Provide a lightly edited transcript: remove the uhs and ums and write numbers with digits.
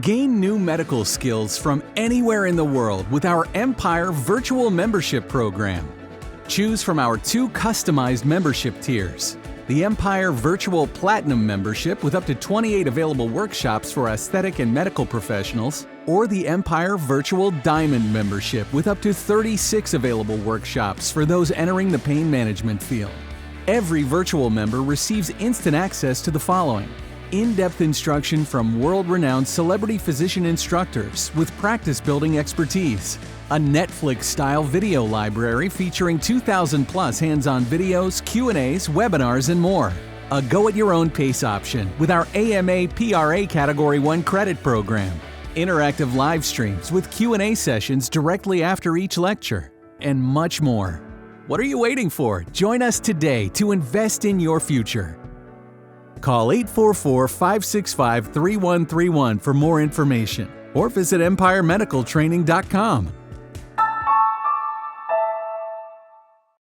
Gain new medical skills from anywhere in the world with our Empire Virtual Membership Program. Choose from our 2 customized membership tiers: the Empire Virtual Platinum Membership with up to 28 available workshops for aesthetic and medical professionals, or the Empire Virtual Diamond Membership with up to 36 available workshops for those entering the pain management field. Every virtual member receives instant access to the following: in-depth instruction from world-renowned celebrity physician instructors with practice-building expertise, a Netflix-style video library featuring 2,000+ hands-on videos, Q&As, webinars, and more, a go-at-your-own-pace option with our AMA PRA Category 1 credit program, interactive live streams with Q&A sessions directly after each lecture, and much more. What are you waiting for? Join us today to invest in your future. Call 844-565-3131 for more information, or visit EmpireMedicalTraining.com.